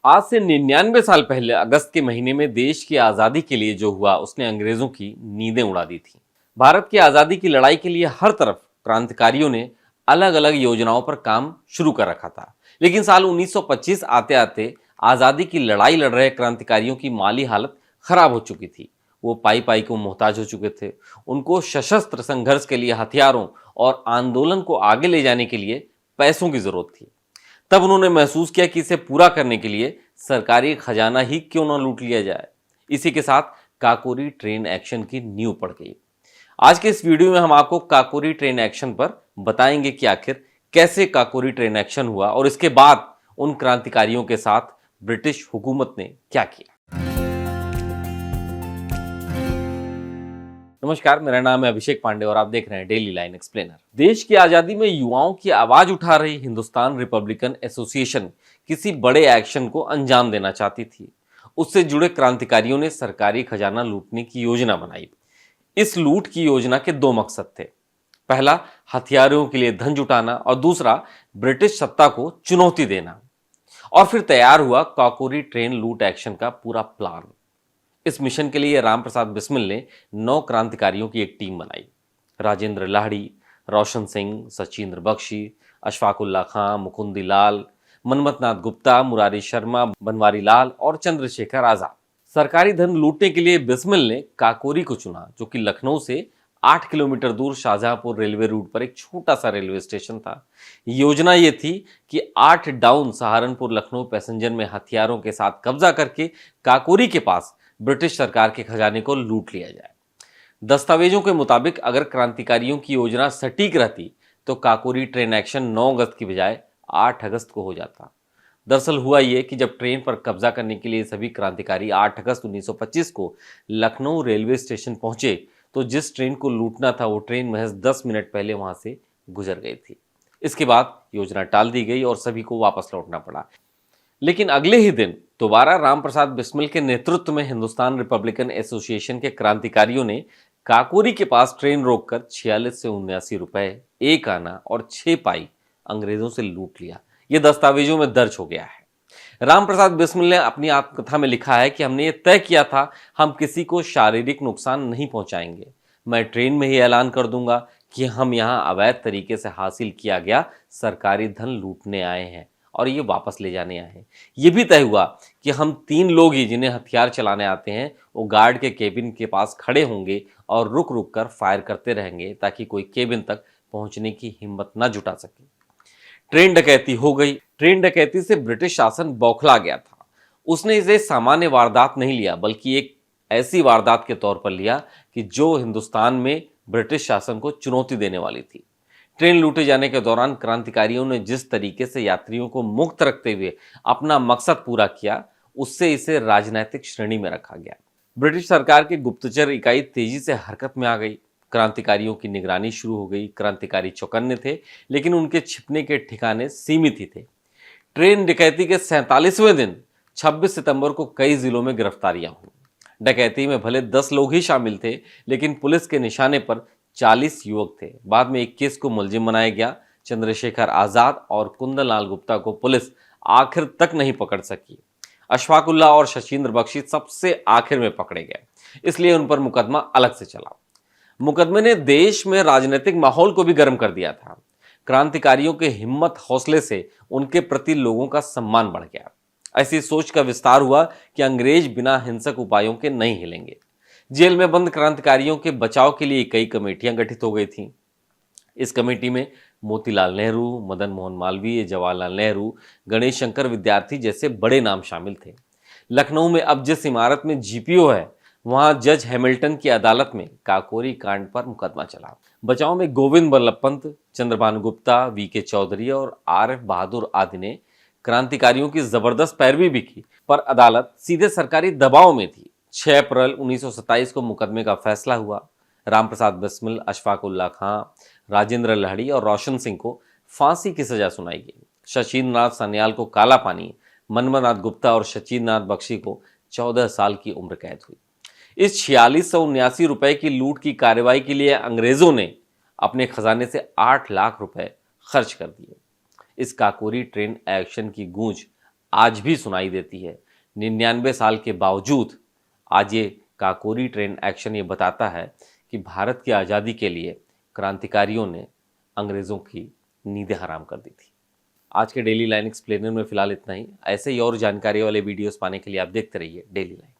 आज से 99 साल पहले अगस्त के महीने में देश की आजादी के लिए जो हुआ उसने अंग्रेजों की नींदें उड़ा दी थी। भारत की आजादी की लड़ाई के लिए हर तरफ क्रांतिकारियों ने अलग अलग योजनाओं पर काम शुरू कर रखा था। लेकिन साल 1925 आते आते आजादी की लड़ाई लड़ रहे क्रांतिकारियों की माली हालत खराब हो चुकी थी। वो पाई पाई को मोहताज हो चुके थे। उनको सशस्त्र संघर्ष के लिए हथियारों और आंदोलन को आगे ले जाने के लिए पैसों की जरूरत थी। तब उन्होंने महसूस किया कि इसे पूरा करने के लिए सरकारी खजाना ही क्यों न लूट लिया जाए। इसी के साथ काकोरी ट्रेन एक्शन की नींव पड़ गई। आज के इस वीडियो में हम आपको काकोरी ट्रेन एक्शन पर बताएंगे कि आखिर कैसे काकोरी ट्रेन एक्शन हुआ और इसके बाद उन क्रांतिकारियों के साथ ब्रिटिश हुकूमत ने क्या किया। नमस्कार, मेरा नाम है अभिषेक पांडे और आप देख रहे हैं डेली लाइन एक्सप्लेनर। देश की आजादी में युवाओं की आवाज उठा रही हिंदुस्तान रिपब्लिकन एसोसिएशन किसी बड़े एक्शन को अंजाम देना चाहती थी। उससे जुड़े क्रांतिकारियों ने सरकारी खजाना लूटने की योजना बनाई। इस लूट की योजना के दो मकसद थे। पहला, हथियारों के लिए धन जुटाना और दूसरा, ब्रिटिश सत्ता को चुनौती देना। और फिर तैयार हुआ काकोरी ट्रेन लूट एक्शन का पूरा प्लान। इस मिशन के लिए रामप्रसाद बिस्मिल ने 9 क्रांतिकारियों की एक टीम बनाई। राजेंद्र लाहिड़ी, रोशन सिंह, सचिंद्र बख्शी, अशफाकुल्ला खां, मुकुंदी लाल, मनमथनाथ गुप्ता, मुरारी शर्मा, बनवारी लाल और चंद्रशेखर आजाद। सरकारी धन लूटने के लिए बिस्मिल ने काकोरी को चुना, जो कि लखनऊ से 8 किलोमीटर दूर शाहजहांपुर रेलवे रूट पर एक छोटा सा रेलवे स्टेशन था। योजना ये थी कि 8 डाउन सहारनपुर लखनऊ पैसेंजर में हथियारों के साथ कब्जा करके काकोरी के पास ब्रिटिश सरकार के खजाने को लूट लिया जाए। दस्तावेजों के मुताबिक अगर क्रांतिकारियों की योजना सटीक रहती तो काकोरी ट्रेन एक्शन 9 अगस्त की बजाय 8 अगस्त को हो जाता। दरअसल हुआ यह कि जब ट्रेन पर कब्जा करने के लिए सभी क्रांतिकारी 8 अगस्त 1925 को लखनऊ रेलवे स्टेशन पहुंचे तो जिस ट्रेन को लूटना था वो ट्रेन महज 10 मिनट पहले वहां से गुजर गई थी। इसके बाद योजना टाल दी गई और सभी को वापस लौटना पड़ा। लेकिन अगले ही दिन दोबारा रामप्रसाद बिस्मिल के नेतृत्व में हिंदुस्तान रिपब्लिकन एसोसिएशन के क्रांतिकारियों ने काकोरी के पास ट्रेन रोककर 46 से 79 रुपए, 1 आना और 6 पाई अंग्रेजों से लूट लिया। यह दस्तावेजों में दर्ज हो गया है। रामप्रसाद बिस्मिल ने अपनी आत्मकथा में लिखा है कि हमने ये तय किया था हम किसी को शारीरिक नुकसान नहीं पहुंचाएंगे। मैं ट्रेन में ही ऐलान कर दूंगा कि हम यहाँ अवैध तरीके से हासिल किया गया सरकारी धन लूटने आए हैं और ये वापस ले जाने आए हैं। ये भी तय हुआ कि हम 3 लोग ही जिन्हें हथियार चलाने आते हैं वो गार्ड के केबिन के पास खड़े होंगे और रुक रुक कर फायर करते रहेंगे ताकि कोई केबिन तक पहुंचने की हिम्मत न जुटा सके। ट्रेन डकैती हो गई। ट्रेन डकैती से ब्रिटिश शासन बौखला गया था। उसने इसे सामान्य वारदात नहीं लिया बल्कि एक ऐसी वारदात के तौर पर लिया कि जो हिंदुस्तान में ब्रिटिश शासन को चुनौती देने वाली थी। ट्रेन लूटे जाने के दौरान क्रांतिकारियों ने जिस तरीके से यात्रियों को मुक्त रखते हुए अपना मकसद पूरा किया उससे इसे राजनैतिक श्रेणी में रखा गया। ब्रिटिश सरकार की गुप्तचर इकाई तेजी से हरकत में आ गई। क्रांतिकारियों की निगरानी शुरू हो गई। क्रांतिकारी चौकन्ने थे लेकिन उनके छिपने के ठिकाने सीमित ही थे। ट्रेन डकैती के 47वें दिन 26 सितंबर को कई जिलों में गिरफ्तारियां हुई। डकैती में भले 10 लोग ही शामिल थे लेकिन पुलिस के निशाने पर 40 युवक थे। बाद में 21 को मुलजिम बनाया गया। चंद्रशेखर आजाद और कुंदन लाल गुप्ता को पुलिस आखिर तक नहीं पकड़ सकी। अशफाकुल्ला और शचींद्र बख्शी सबसे आखिर में पकड़े गए, इसलिए उन पर मुकदमा अलग से चला। मुकदमे ने देश में राजनीतिक माहौल को भी गर्म कर दिया था। क्रांतिकारियों के हिम्मत हौसले से उनके प्रति लोगों का सम्मान बढ़ गया। ऐसी सोच का विस्तार हुआ कि अंग्रेज बिना हिंसक उपायों के नहीं हिलेंगे। जेल में बंद क्रांतिकारियों के बचाव के लिए कई कमेटियां गठित हो गई थीं। इस कमेटी में मोतीलाल नेहरू, मदन मोहन मालवीय, जवाहरलाल नेहरू, गणेश शंकर विद्यार्थी जैसे बड़े नाम शामिल थे। लखनऊ में अब जिस इमारत में जीपीओ है वहां जज हैमिल्टन की अदालत में काकोरी कांड पर मुकदमा चला। बचाव में गोविंद बल्लभ पंत, चंद्रभानु गुप्ता, वीके चौधरी और आरएफ बहादुर आदि ने क्रांतिकारियों की जबरदस्त पैरवी भी की, पर अदालत सीधे सरकारी दबाव में थी। 6 अप्रैल 1927 को मुकदमे का फैसला हुआ। रामप्रसाद बिस्मिल, अशफाकुल्ला खां, राजेंद्र लाहिड़ी और रोशन सिंह को फांसी की सजा सुनाई गई। शचीन्द्र नाथ सन्याल को काला पानी, मनमथनाथ गुप्ता और शचीन्द्र नाथ बख्शी को 14 साल की उम्र कैद हुई। इस 4679 रुपए की लूट की कार्रवाई के लिए अंग्रेजों ने अपने खजाने से 8 लाख रुपए खर्च कर दिए। इस काकोरी ट्रेन एक्शन की गूंज आज भी सुनाई देती है। 99 साल के बावजूद आज ये काकोरी ट्रेन एक्शन ये बताता है कि भारत की आज़ादी के लिए क्रांतिकारियों ने अंग्रेज़ों की नींदें हराम कर दी थी। आज के डेली लाइन एक्सप्लेनर में फिलहाल इतना ही। ऐसे ही और जानकारी वाले वीडियोस पाने के लिए आप देखते रहिए डेली लाइन।